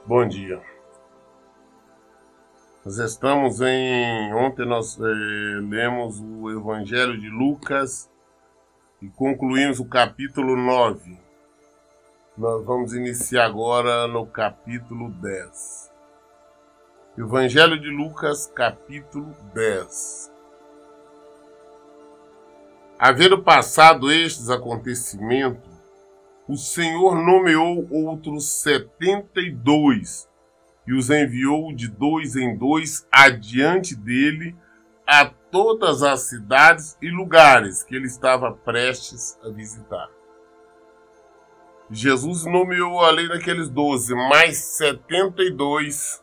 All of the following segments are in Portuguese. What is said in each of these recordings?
Bom dia. Ontem nós lemos o Evangelho de Lucas e concluímos o capítulo 9. Nós vamos iniciar agora no capítulo 10. Evangelho de Lucas, capítulo 10. Havendo passado estes acontecimentos, o Senhor nomeou outros 72 e os enviou de 2 em 2 adiante dele a todas as cidades e lugares que ele estava prestes a visitar. Jesus nomeou, além daqueles 12, mais 72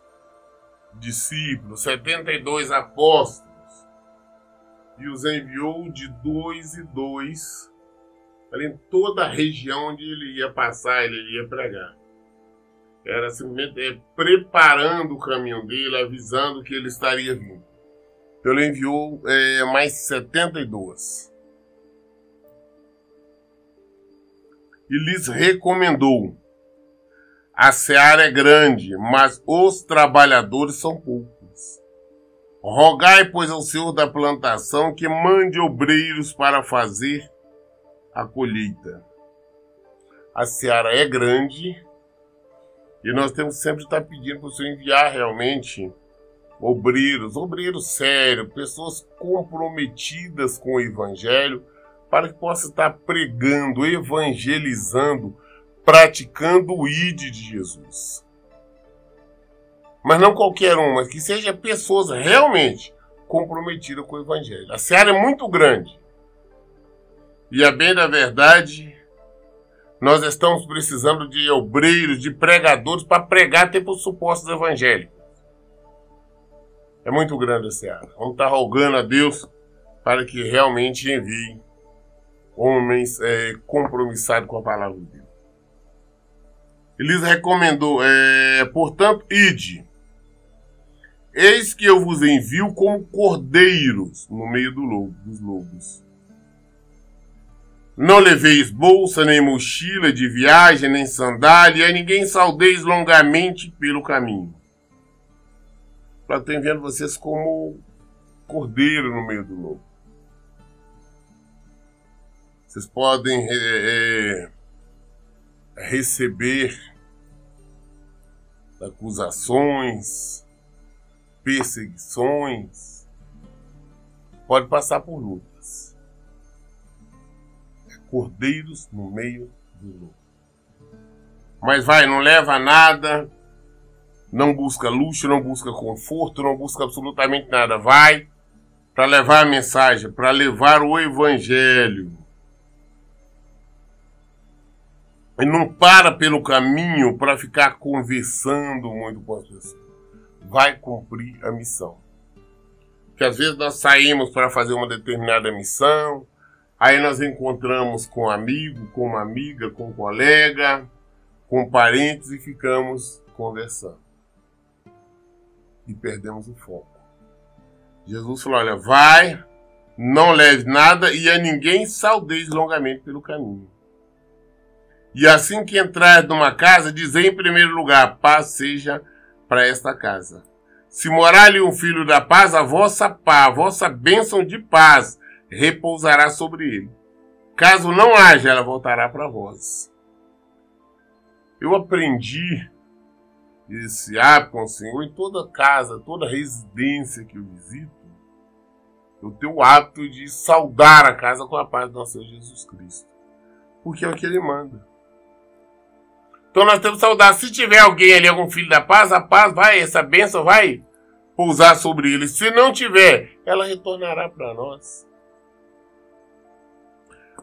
discípulos, 72 apóstolos, e os enviou de 2 em 2 em toda a região onde ele ia passar, ele ia pregar. Era simplesmente preparando o caminho dele, avisando que ele estaria vindo. Então ele enviou mais 72. E lhes recomendou: a seara é grande, mas os trabalhadores são poucos. Rogai, pois, ao Senhor da plantação que mande obreiros para fazer a colheita. A seara é grande e nós temos sempre que estar pedindo para o Senhor enviar realmente obreiros sérios, pessoas comprometidas com o Evangelho, para que possa estar pregando, evangelizando, praticando o ID de Jesus. Mas não qualquer um, mas que seja pessoas realmente comprometidas com o Evangelho. A seara é muito grande. E a bem da verdade, nós estamos precisando de obreiros, de pregadores para pregar tempos supostos evangélicos. É muito grande a seara. Vamos estar rogando a Deus para que realmente envie homens compromissados com a palavra de Deus. Ele lhes recomendou, portanto, ide. Eis que eu vos envio como cordeiros no meio dos lobos. Não leveis bolsa, nem mochila de viagem, nem sandália, e a ninguém saudeis longamente pelo caminho. Eu estou enviando vocês como cordeiro no meio do lobo. Vocês podem receber acusações, perseguições, pode passar por lutas. Cordeiros no meio do lobo. Mas não leva nada, não busca luxo, não busca conforto, não busca absolutamente nada. Vai para levar a mensagem, para levar o Evangelho. E não para pelo caminho para ficar conversando muito com as pessoas. Vai cumprir a missão. Porque às vezes nós saímos para fazer uma determinada missão, aí nós encontramos com um amigo, com uma amiga, com um colega, com parentes e ficamos conversando. E perdemos o foco. Jesus falou: olha, vai, não leve nada e a ninguém saudeis longamente pelo caminho. E assim que entrares numa casa, dizei em primeiro lugar: paz seja para esta casa. Se morar ali um filho da paz, a vossa bênção de paz repousará sobre ele. Caso não haja, ela voltará para vós. Eu aprendi esse hábito com o Senhor em toda casa, toda residência que eu visito. Eu tenho o hábito de saudar a casa com a paz do nosso Senhor Jesus Cristo. Porque é o que Ele manda. Então nós temos que saudar. Se tiver alguém ali, algum filho da paz, a paz vai, essa bênção vai pousar sobre ele. Se não tiver, ela retornará para nós.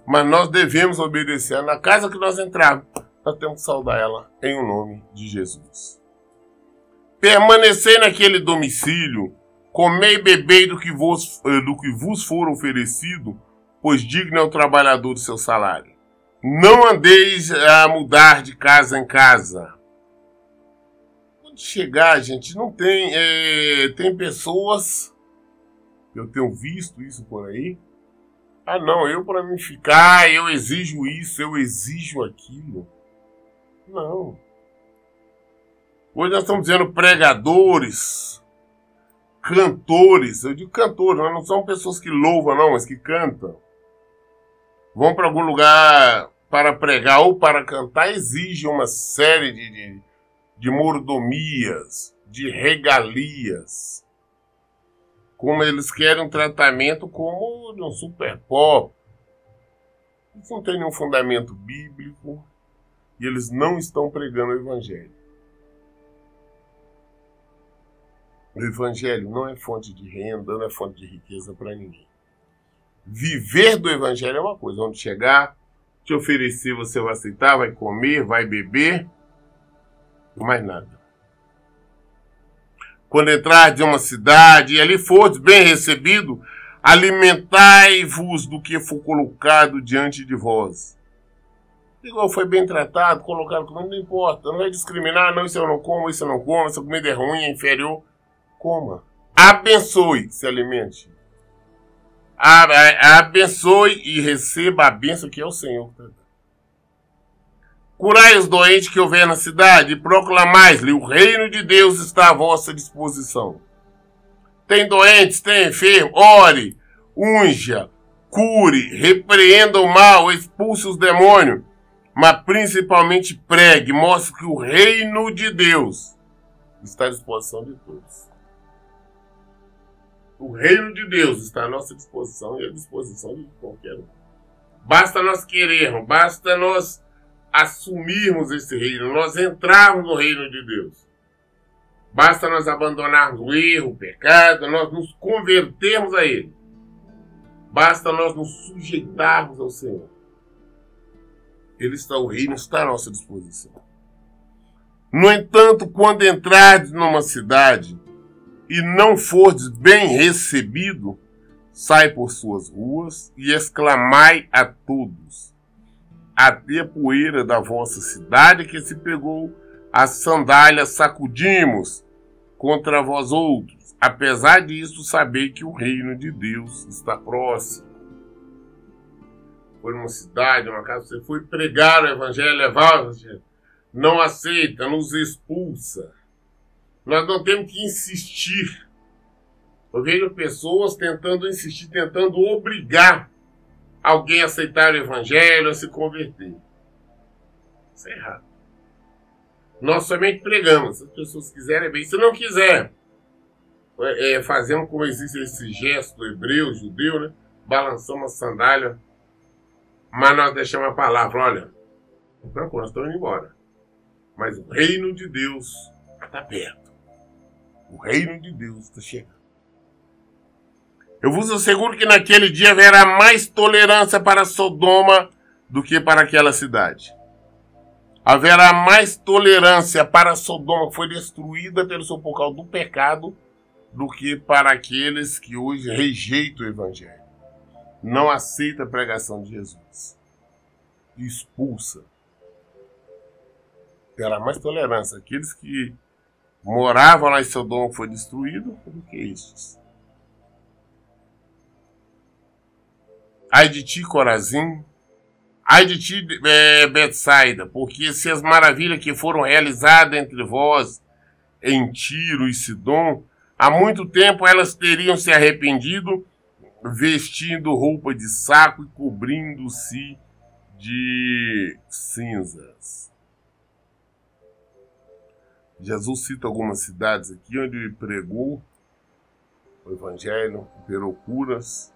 Mas nós devemos obedecer. Na casa que nós entrarmos, nós temos que saudar ela em o nome de Jesus. Permanecei naquele domicílio, comei e bebei do que vos for oferecido, pois digno é o trabalhador do seu salário. Não andeis a mudar de casa em casa. Quando chegar, gente, não tem... tem pessoas, eu tenho visto isso por aí. Ah, não, eu para mim ficar, eu exijo isso, eu exijo aquilo. Não. Hoje nós estamos dizendo pregadores, cantores. Eu digo cantores, mas não são pessoas que louvam, não, mas que cantam. Vão para algum lugar para pregar ou para cantar, exige uma série de mordomias, de regalias. Como eles querem um tratamento como de um super pop. Isso não tem nenhum fundamento bíblico e eles não estão pregando o evangelho. O evangelho não é fonte de renda, não é fonte de riqueza para ninguém. Viver do evangelho é uma coisa, onde chegar, te oferecer, você vai aceitar, vai comer, vai beber, mais nada. Quando entrar de uma cidade e ali fordes bem recebido, alimentai-vos do que for colocado diante de vós. Igual foi bem tratado, colocado comida, não importa, não vai discriminar, não, isso eu não como, isso eu não como, essa comida é ruim, é inferior. Coma. Abençoe, se alimente. Abençoe e receba a bênção que é o Senhor. Curai os doentes que houver na cidade e proclamai-lhe, o reino de Deus está à vossa disposição. Tem doentes, tem enfermo, ore, unja, cure, repreenda o mal, expulse os demônios, mas principalmente pregue, mostre que o reino de Deus está à disposição de todos. O reino de Deus está à nossa disposição e à disposição de qualquer um. Basta nós querermos, basta nós assumirmos esse reino, nós entrarmos no reino de Deus. Basta nós abandonarmos o erro, o pecado, nós nos convertermos a ele. Basta nós nos sujeitarmos ao Senhor. O reino está à nossa disposição. No entanto, quando entrardes numa cidade e não fordes bem recebido, sai por suas ruas e exclamai a todos: até a poeira da vossa cidade que se pegou, as sandálias sacudimos contra vós outros. Apesar disso, sabei que o reino de Deus está próximo. Foi numa cidade, numa casa, você foi pregar o evangelho, levar o evangelho. Não aceita, nos expulsa. Nós não temos que insistir. Eu vejo pessoas tentando insistir, tentando obrigar alguém a aceitar o evangelho, a se converter. Isso é errado. Nós somente pregamos. Se as pessoas quiserem, bem. Se não quiser, fazemos como existe esse gesto hebreu, judeu, né? Balançamos a sandália, mas nós deixamos a palavra, olha, tranquilo, nós estamos indo embora. Mas o reino de Deus está perto. O reino de Deus está chegando. Eu vos asseguro que naquele dia haverá mais tolerância para Sodoma do que para aquela cidade. Haverá mais tolerância para Sodoma, que foi destruída por causa do pecado, do que para aqueles que hoje rejeitam o evangelho. Não aceita a pregação de Jesus. Expulsa. Terá mais tolerância. Aqueles que moravam lá em Sodoma, que foi destruído, do que estes. Ai de ti, Corazim. Ai de ti, Betsaida, porque se as maravilhas que foram realizadas entre vós em Tiro e Sidom, há muito tempo elas teriam se arrependido, vestindo roupa de saco e cobrindo-se de cinzas. Jesus cita algumas cidades aqui onde ele pregou o evangelho, operou curas,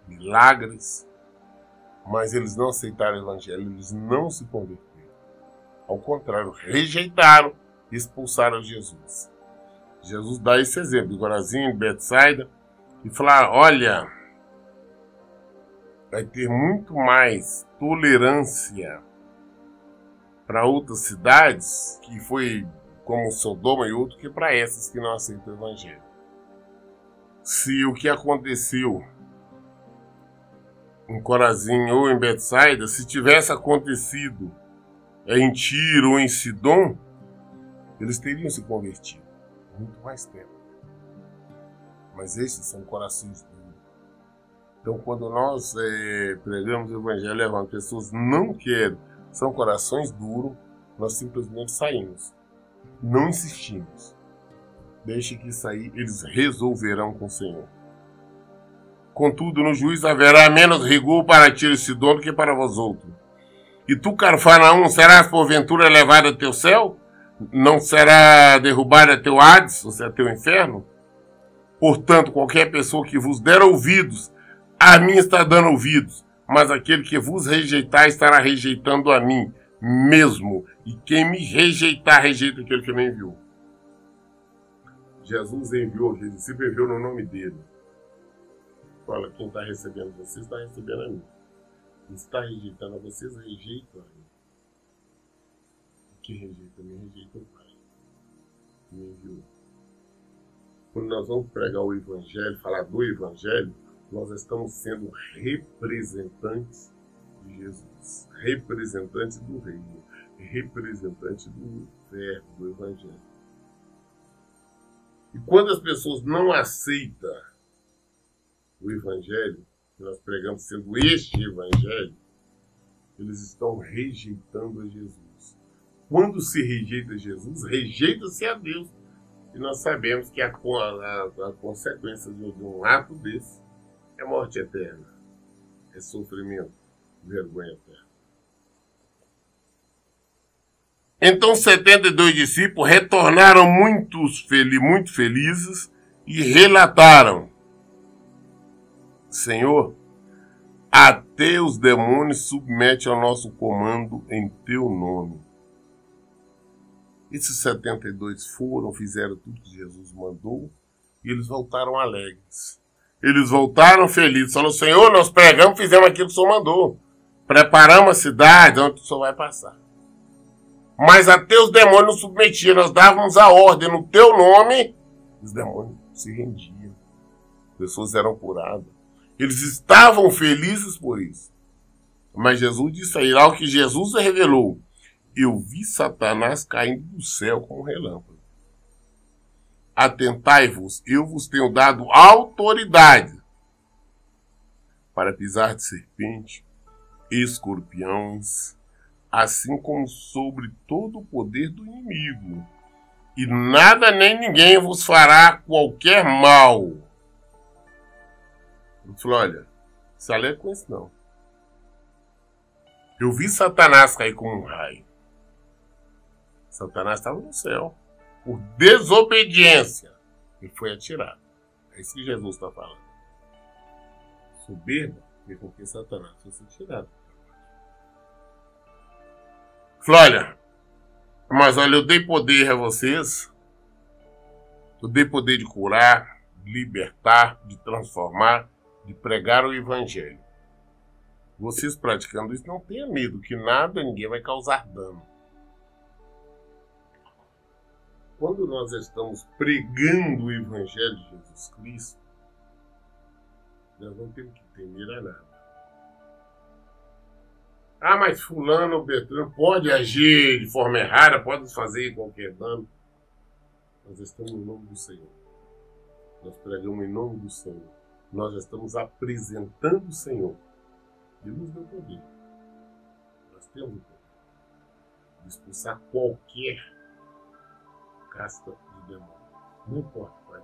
milagres, mas eles não aceitaram o evangelho, eles não se converteram. Ao contrário, rejeitaram e expulsaram Jesus. Jesus dá esse exemplo de Corazim, Betsaida, e fala, olha, vai ter muito mais tolerância para outras cidades, que foi como Sodoma e outro, que para essas que não aceitam o evangelho. Se o que aconteceu em Corazim ou em Betsaida, se tivesse acontecido em Tiro ou em Sidom, eles teriam se convertido muito mais tempo. Mas esses são corações duros. Então, quando nós pregamos o evangelho, levando pessoas não querem, são corações duros, nós simplesmente saímos. Não insistimos. Deixe que isso aí eles resolverão com o Senhor. Contudo, no juízo haverá menos rigor para Tiro e Sidom do que para vós outros. E tu, Cafarnaum, serás porventura levado a teu céu? Não será derrubado a teu Hades, ou seja, a teu inferno? Portanto, qualquer pessoa que vos der ouvidos, a mim está dando ouvidos, mas aquele que vos rejeitar estará rejeitando a mim mesmo. E quem me rejeitar, rejeita aquele que me enviou. Jesus enviou, os discípulos enviou no nome dele. Fala, quem está recebendo vocês, está recebendo a mim. Quem está rejeitando a vocês, rejeita a mim. Quem rejeita a mim, rejeita o Pai, que me enviou. Quando nós vamos pregar o Evangelho, falar do Evangelho, nós estamos sendo representantes de Jesus, representantes do Reino, representantes do Verbo, do Evangelho. E quando as pessoas não aceitam o Evangelho, que nós pregamos sendo este Evangelho, eles estão rejeitando a Jesus. Quando se rejeita Jesus, rejeita-se a Deus. E nós sabemos que a consequência de um ato desse é morte eterna, é sofrimento, vergonha eterna. Então 72 discípulos retornaram muito felizes e relataram: Senhor, até os demônios submetem ao nosso comando em teu nome. Esses 72 foram, fizeram tudo que Jesus mandou e eles voltaram alegres. Eles voltaram felizes. Falaram: Senhor, nós pregamos, fizemos aquilo que o Senhor mandou. Preparamos a cidade onde o Senhor vai passar. Mas até os demônios nos submetiam. Nós dávamos a ordem no teu nome. Os demônios se rendiam. Pessoas eram curadas. Eles estavam felizes por isso. Mas Jesus disse aí, algo que Jesus revelou: eu vi Satanás caindo do céu como um relâmpago. Atentai-vos, eu vos tenho dado autoridade para pisar de serpente, escorpiões, assim como sobre todo o poder do inimigo. E nada nem ninguém vos fará qualquer mal. Ele falou: olha, se alega com isso não. Eu vi Satanás cair como um raio. Satanás estava no céu. Por desobediência, ele foi atirado. É isso que Jesus está falando. Soberba fez com que Satanás fosse atirado. Falou: olha, mas olha, eu dei poder a vocês. Eu dei poder de curar, de libertar, de transformar, de pregar o Evangelho. Vocês praticando isso, não tenham medo que nada, ninguém vai causar dano. Quando nós estamos pregando o Evangelho de Jesus Cristo, nós não temos que temer a nada. Ah, mas fulano ou Bertrano pode agir de forma errada, pode fazer qualquer dano. Nós estamos em nome do Senhor. Nós pregamos em nome do Senhor. Nós estamos apresentando o Senhor. Ele nos deu poder. Nós temos o poder de expulsar qualquer casta de demônio. Não importa, pai.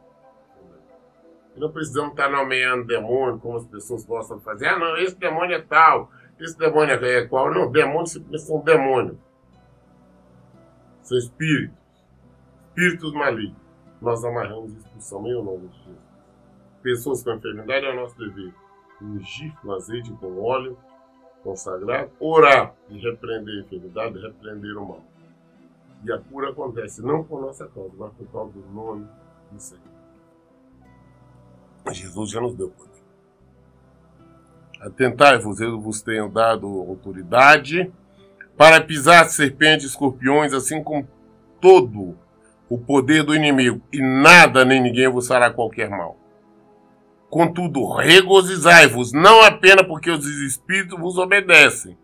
E não precisamos estar nomeando demônio, como as pessoas gostam de fazer. Ah, não, esse demônio é tal, esse demônio é qual. Não, demônios simplesmente são demônios. São espíritos. Espíritos malignos. Nós amarramos e expulsamos em nome de Jesus. Pessoas com enfermidade, é o nosso dever ungir com azeite, com óleo consagrado, orar e repreender a enfermidade, repreender o mal. E a cura acontece não por nossa causa, mas por causa do nome do Senhor. Jesus já nos deu poder. Atentai-vos, eu vos tenho dado autoridade para pisar serpentes e escorpiões, assim como todo o poder do inimigo, e nada nem ninguém vos fará qualquer mal. Contudo, regozijai-vos, não apenas porque os espíritos vos obedecem,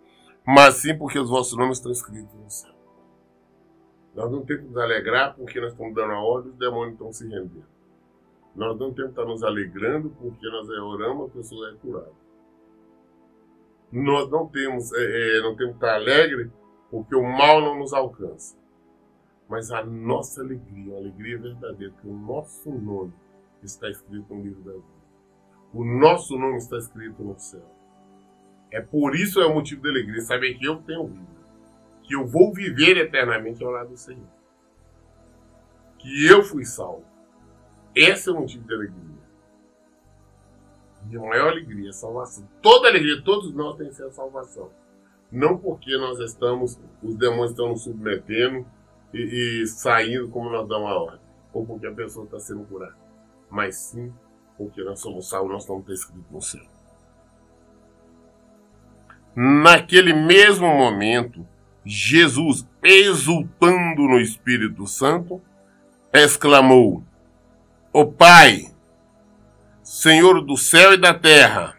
mas sim porque os vossos nomes estão escritos no céu. Nós não temos que nos alegrar porque nós estamos dando a ordem e os demônios estão se rendendo. Nós não temos que estar nos alegrando porque nós oramos, a pessoa é curada. Nós não temos que estar alegre porque o mal não nos alcança. mas a nossa alegria, uma alegria verdadeira, que o nosso nome está escrito no livro da vida. O nosso nome está escrito no céu. É por isso é o motivo da alegria, saber que eu tenho vida, que eu vou viver eternamente ao lado do Senhor, que eu fui salvo. Esse é o motivo da alegria. Minha maior alegria é a salvação. Toda alegria, todos nós temos que ser a salvação. Não porque nós estamos, os demônios estão nos submetendo e saindo como nós damos a ordem, ou porque a pessoa está sendo curada, mas sim porque nós somos salvos, nós estamos escritos no céu. Naquele mesmo momento, Jesus, exultando no Espírito Santo, exclamou: Ó Pai, Senhor do céu e da terra,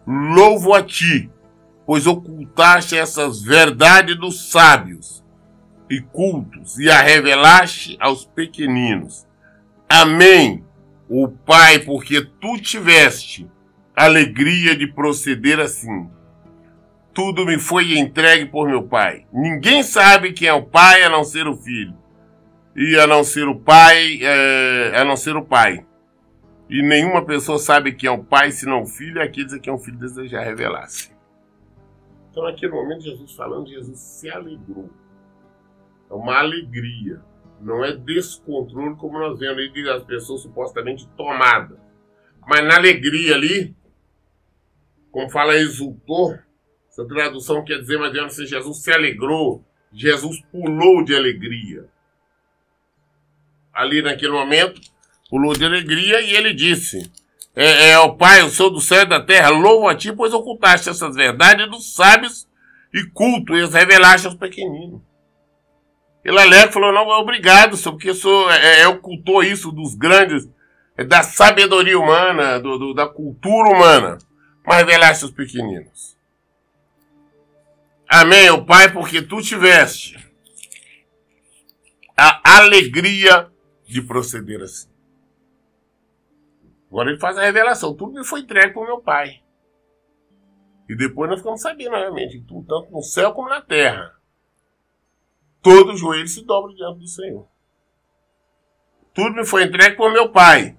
louvo a Ti, pois ocultaste essas verdades dos sábios e cultos e a revelaste aos pequeninos. Amém, ó Pai, porque Tu tiveste alegria de proceder assim. Tudo me foi entregue por meu Pai. Ninguém sabe quem é o Pai a não ser o Filho. E a não ser o Pai, E nenhuma pessoa sabe quem é o Pai, senão o Filho, e aqueles a quem o Filho desejar revelar-se. Então, naquele momento, Jesus falando, Jesus se alegrou. É uma alegria. Não é descontrole, como nós vemos aí as pessoas supostamente tomadas. Mas na alegria ali, como fala exultou, essa tradução quer dizer mais ou menos assim, Jesus se alegrou, Jesus pulou de alegria. Ali naquele momento, pulou de alegria e ele disse: ó Pai, o Senhor do céu e da terra, louvo a Ti, pois ocultaste essas verdades dos sábios e culto, e as revelaste aos pequeninos. Ele alegre falou: não, obrigado, Senhor, porque o Senhor ocultou isso dos grandes, da sabedoria humana, da cultura humana, mas revelaste aos pequeninos. Amém, ó Pai, porque Tu tiveste a alegria de proceder assim. Agora ele faz a revelação. Tudo me foi entregue por meu Pai. E depois nós ficamos sabendo realmente, tanto no céu como na terra, todo joelho se dobra diante do Senhor. Tudo me foi entregue por meu Pai.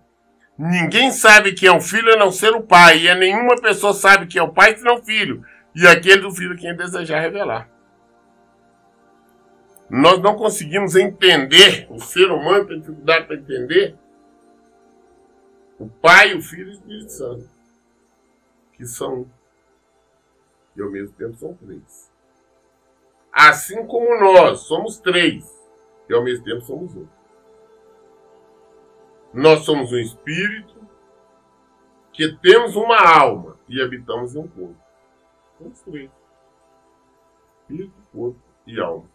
Ninguém sabe quem é o Filho a não ser o Pai. E nenhuma pessoa sabe quem é o Pai senão o Filho. E aquele do Filho quem desejar revelar. Nós não conseguimos entender, o ser humano tem dificuldade para entender, o Pai, o Filho e o Espírito Santo, que são um, e ao mesmo tempo são três. Assim como nós somos três, e ao mesmo tempo somos um. Nós somos um espírito, que temos uma alma, e habitamos em um corpo. Somos três. Espírito, corpo e alma.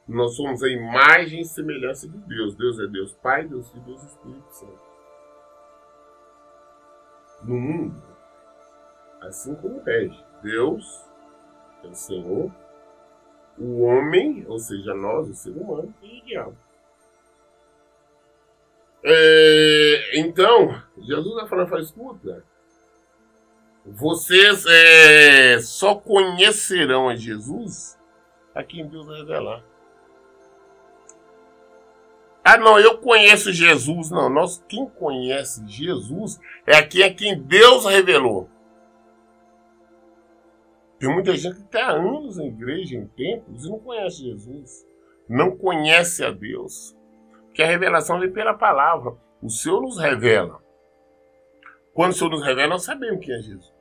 Nós somos a imagem e semelhança de Deus. Deus é Deus Pai, Deus Filho e Deus Espírito Santo. No mundo, assim como rege Deus, é o Senhor, o homem, ou seja, nós, o ser humano, e o diabo. Então, Jesus vai falar, escuta, vocês só conhecerão a Jesus a quem Deus vai revelar. Ah, não, eu conheço Jesus. Não, quem conhece Jesus é a quem Deus revelou. Tem muita gente que está há anos em igreja, em templos, e não conhece Jesus. Não conhece a Deus. Porque a revelação vem pela palavra. O Senhor nos revela. Quando o Senhor nos revela, nós sabemos quem é Jesus.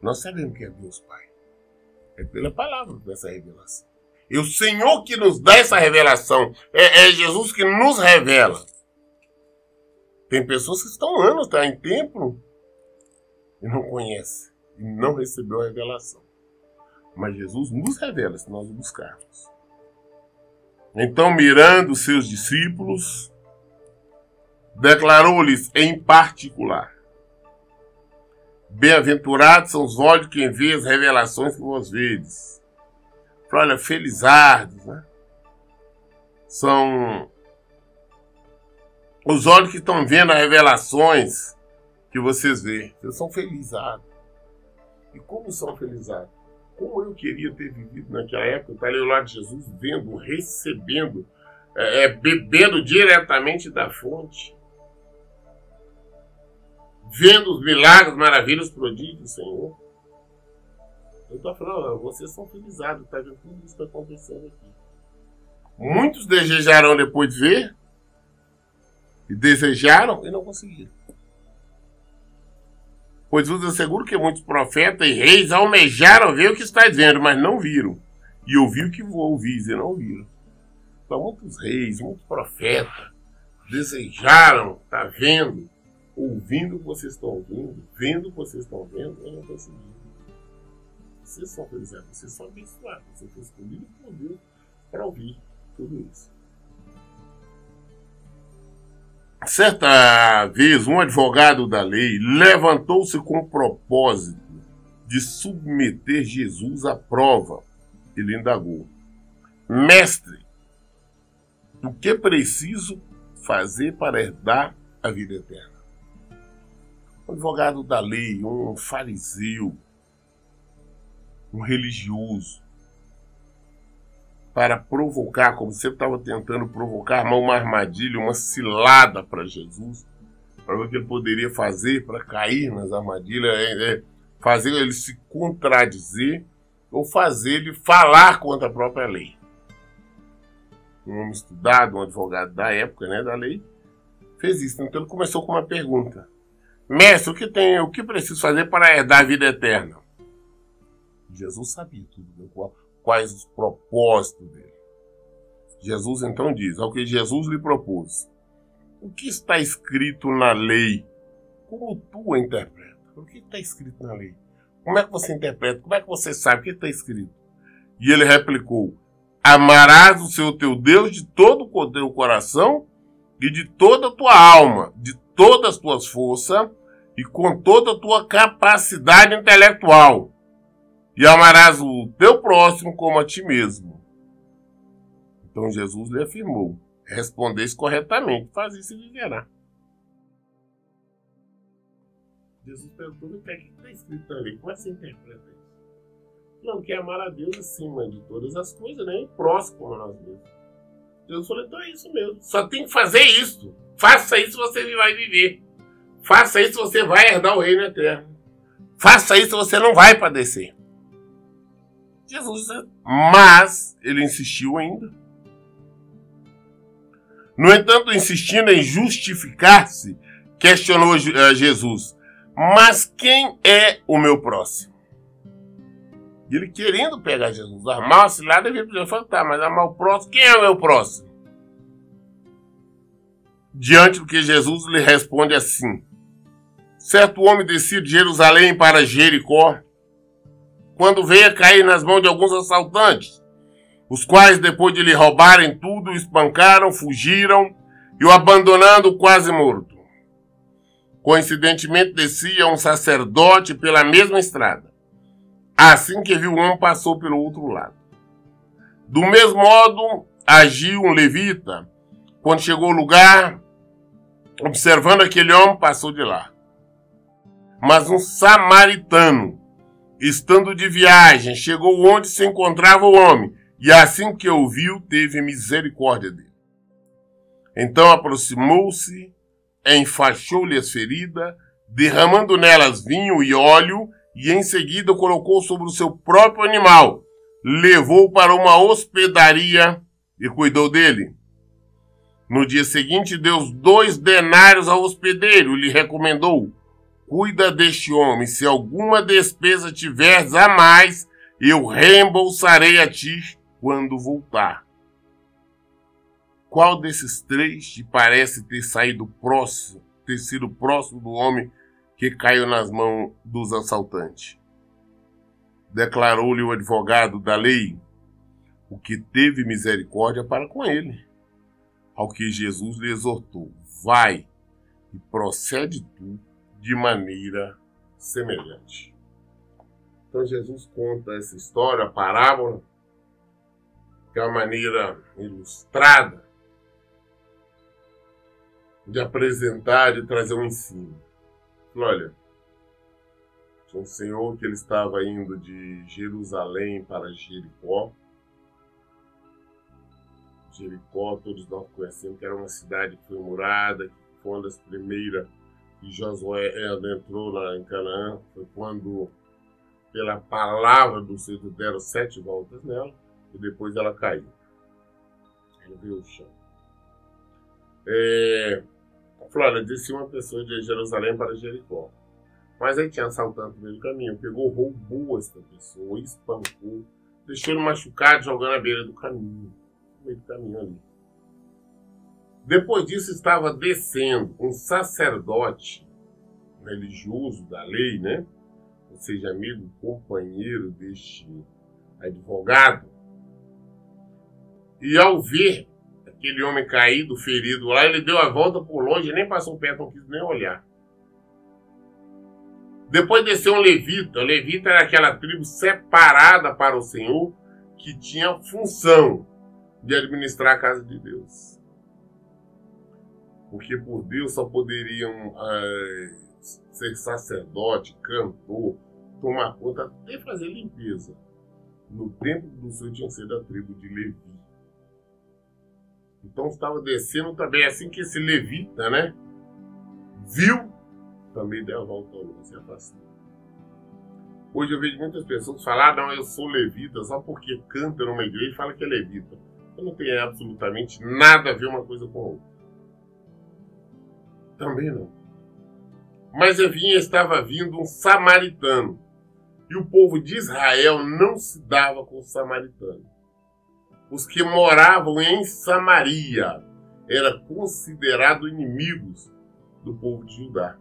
Nós sabemos quem é Deus Pai. É pela palavra dessa revelação. E o Senhor que nos dá essa revelação, é Jesus que nos revela. Tem pessoas que estão anos, em templo, e não conhecem, e não recebeu a revelação. Mas Jesus nos revela, se nós o buscarmos. Então, mirando os seus discípulos, declarou-lhes em particular: bem-aventurados são os olhos que vê as revelações que vós vedes. Olha, felizardos, né? São os olhos que estão vendo as revelações que vocês veem. Vocês são felizardos. E como são felizardos? Como eu queria ter vivido naquela época, estar ali ao lado de Jesus, vendo, recebendo, bebendo diretamente da fonte, vendo os milagres, maravilhas, prodígios, Senhor. Eu estou falando, vocês são felizados, está vendo tudo isso que está acontecendo aqui. Muitos desejaram depois ver, e desejaram e não conseguiram. Pois vos asseguro que muitos profetas e reis almejaram ver o que estáis vendo, mas não viram. E ouviram o que ouvis e não viram. Então muitos reis, muitos profetas desejaram estar vendo, ouvindo o que vocês estão ouvindo, vendo o que vocês estão vendo, e não conseguiram. Vocês são felizados, vocês são abençoados, vocês foram escolhidos por Deus para ouvir tudo isso. Certa vez, um advogado da lei levantou-se com o propósito de submeter Jesus à prova. Ele indagou: Mestre, o que preciso fazer para herdar a vida eterna? Um advogado da lei, um fariseu, um religioso, para provocar, como sempre estava tentando provocar uma armadilha, uma cilada para Jesus, para ver o que ele poderia fazer para cair nas armadilhas, fazer ele se contradizer ou fazer ele falar contra a própria lei. Um homem estudado, um advogado da época, da lei, fez isso. Então ele começou com uma pergunta: Mestre, o que preciso fazer para herdar a vida eterna? Jesus sabia tudo, quais os propósitos dele. Jesus então diz, ao que Jesus lhe propôs: o que está escrito na lei? Como tu a interpreta? O que está escrito na lei? Como é que você interpreta? Como é que você sabe o que está escrito? E ele replicou: amarás o Senhor teu Deus de todo o teu coração e de toda a tua alma, de todas as tuas forças e com toda a tua capacidade intelectual. E amarás o teu próximo como a ti mesmo. Então Jesus lhe afirmou: respondeste corretamente, faz isso e viverá. Jesus perguntou: o que está escrito na lei? Como é que você interpreta isso? Não, que é amar a Deus acima de todas as coisas, e o próximo como nós mesmos. Jesus falou: então é isso mesmo. Só tem que fazer isso. Faça isso, você vai viver. Faça isso, você vai herdar o reino eterno. Faça isso, você não vai padecer. Jesus, mas ele insistiu ainda. No entanto, insistindo em justificar-se, questionou Jesus: mas quem é o meu próximo? E ele querendo pegar Jesus, armar uma cilada, ele falou: tá, mas amar o próximo, quem é o meu próximo? Diante do que Jesus lhe responde assim: certo homem descia de Jerusalém para Jericó, quando veio a cair nas mãos de alguns assaltantes, os quais, depois de lhe roubarem tudo, o espancaram, fugiram e o abandonando quase morto. Coincidentemente, descia um sacerdote pela mesma estrada. Assim que viu o homem, passou pelo outro lado. Do mesmo modo, agiu um levita. Quando chegou ao lugar, observando aquele homem, passou de lá. Mas um samaritano, estando de viagem, chegou onde se encontrava o homem, e assim que o viu, teve misericórdia dele. Então aproximou-se, enfaixou-lhe as feridas, derramando nelas vinho e óleo, e em seguida colocou sobre o seu próprio animal, levou para uma hospedaria e cuidou dele. No dia seguinte, deu 2 denários ao hospedeiro e lhe recomendou: cuida deste homem, se alguma despesa tiveres a mais, eu reembolsarei a ti quando voltar. Qual desses 3 te parece ter sido próximo do homem que caiu nas mãos dos assaltantes? Declarou-lhe o advogado da lei: o que teve misericórdia para com ele. Ao que Jesus lhe exortou: vai e procede tu de maneira semelhante. Então Jesus conta essa história, a parábola, que é uma maneira ilustrada de apresentar, de trazer um ensino. Olha, Tinha um senhor que ele estava indo de Jerusalém para Jericó. Jericó, todos nós conhecemos, que era uma cidade que foi murada, que foi uma das primeiras que Josué entrou lá em Canaã. Foi quando, pela palavra do Senhor, deram 7 voltas nela e depois ela caiu. Ela veio ao chão. Falou, olha, descia uma pessoa de Jerusalém para Jericó. Mas aí tinha assaltante no meio do caminho, pegou, roubou essa pessoa, espancou, deixou ele machucado, jogando na beira do caminho, no meio do caminho ali. Depois disso estava descendo um sacerdote religioso da lei, né? Ou seja, amigo, companheiro deste advogado. E ao ver aquele homem caído, ferido lá, ele deu a volta por longe, nem passou perto, não quis nem olhar. Depois desceu um levita. O levita era aquela tribo separada para o Senhor, que tinha a função de administrar a casa de Deus. Porque por Deus só poderiam ser sacerdote, cantor, tomar conta, até fazer limpeza. No templo do Senhor tinha que ser da tribo de Levi. Então estava descendo também, assim que esse levita, né, viu, também deu a volta ao longe, se afastou. Hoje eu vejo muitas pessoas falar, não, eu sou levita, só porque canta numa igreja e fala que é levita. Eu não tenho absolutamente nada a ver uma coisa com a outra. Também não. Mas estava vindo um samaritano. E o povo de Israel não se dava com os samaritanos. Os que moravam em Samaria eram considerados inimigos do povo de Judá.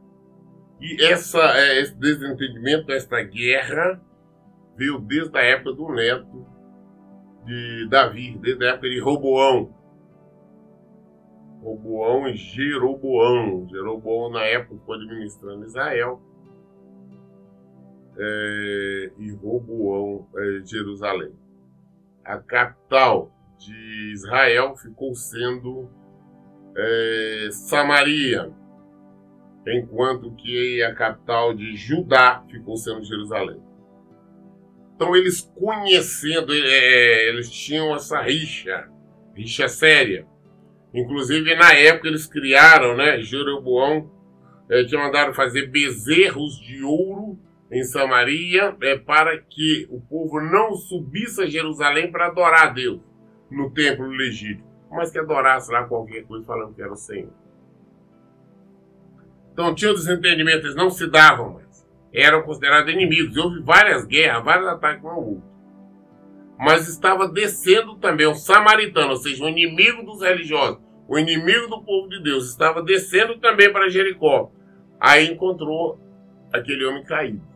E esse desentendimento, essa guerra, veio desde a época do neto de Davi, desde a época de Roboão. Roboão e Jeroboão. Jeroboão, na época, foi administrando Israel. E Roboão, Jerusalém. A capital de Israel ficou sendo Samaria, enquanto que a capital de Judá ficou sendo Jerusalém. Então eles conhecendo, eles tinham essa rixa séria. Inclusive na época eles criaram, né, Jeroboão tinha mandado fazer bezerros de ouro em Samaria, para que o povo não subisse a Jerusalém para adorar a Deus no templo legítimo, mas que adorasse lá qualquer coisa falando que era o Senhor. Então tinha desentendimento, eles não se davam mais, eram considerados inimigos. Houve várias guerras, vários ataques um ao outro. Mas estava descendo também um samaritano, ou seja, o inimigo dos religiosos, o inimigo do povo de Deus, estava descendo também para Jericó. Aí encontrou aquele homem caído.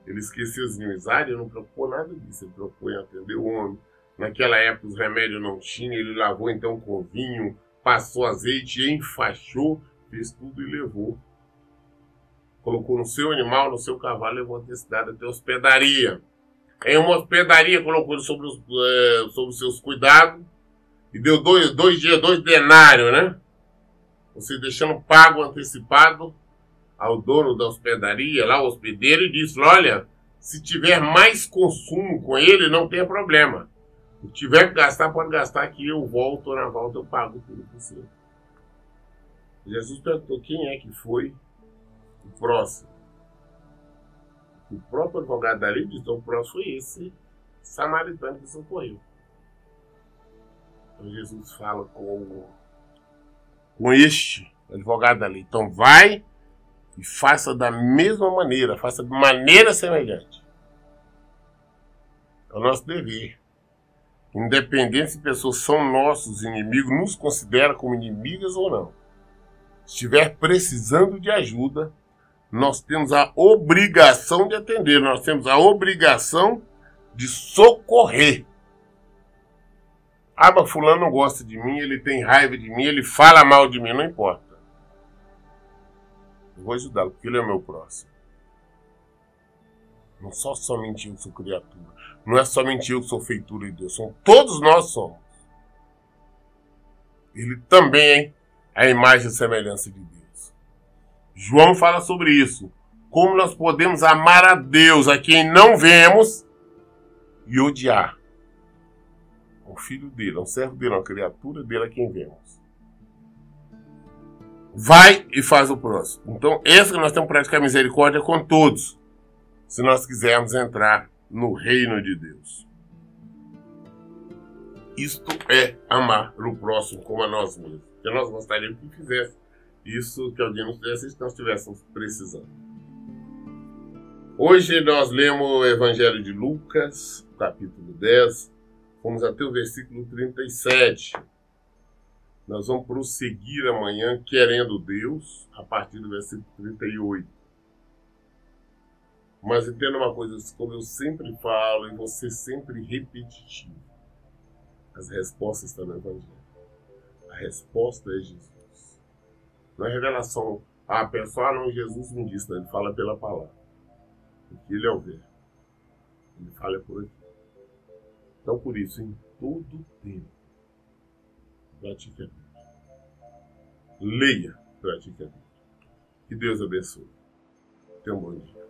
Ele esqueceu as inimizades, não preocupou nada disso, ele preocupou em atender o homem. Naquela época os remédios não tinham, ele lavou então com vinho, passou azeite, enfaixou, fez tudo e levou. Colocou no seu animal, no seu cavalo, levou até a cidade, até a hospedaria. Em uma hospedaria colocou ele sobre os seus cuidados e deu 2 dias, 2 denários, né? Você deixando pago antecipado ao dono da hospedaria, lá o hospedeiro, e disse, olha, se tiver mais consumo com ele, não tem problema. Se tiver que gastar, pode gastar que eu volto, na volta eu pago tudo por você. Jesus perguntou quem é que foi o próximo. O próprio advogado da lei disse, o próximo foi esse samaritano que socorreu. Então Jesus fala com este advogado da lei. Então vai e faça da mesma maneira, faça de maneira semelhante. É o nosso dever. Independente se pessoas são nossos inimigos, nos considera como inimigas ou não. Se estiver precisando de ajuda, nós temos a obrigação de atender, nós temos a obrigação de socorrer. Ah, mas fulano não gosta de mim, ele tem raiva de mim, ele fala mal de mim, não importa. Eu vou ajudá-lo, porque ele é meu próximo. Não sou somente eu que sou criatura. Não é somente eu que sou feitura de Deus. Todos nós somos. Ele também é a imagem e semelhança de Deus. João fala sobre isso. como nós podemos amar a Deus, a quem não vemos, e odiar um filho dele, um servo dele, uma criatura dele, a quem vemos. Vai e faz o próximo. Então, esse que nós temos que praticar misericórdia com todos, se nós quisermos entrar no reino de Deus. Isto é amar o próximo como a nós mesmos. Porque nós gostaríamos que fizesse isso, que alguém nos fizesse, se nós estivéssemos precisando. Hoje nós lemos o Evangelho de Lucas, capítulo 10, fomos até o versículo 37. Nós vamos prosseguir amanhã, querendo Deus, a partir do versículo 38. Mas entenda uma coisa, como eu sempre falo, e vou ser sempre repetitivo. As respostas estão no Evangelho. A resposta é Jesus. Não é revelação. A pessoa, não, Jesus me disse, ele fala pela palavra. Porque ele é o verbo. Ele fala por aqui. Então, por isso, em todo tempo, pratique a Bíblia. Leia, pratique a Bíblia. Que Deus abençoe. Tenha um bom dia.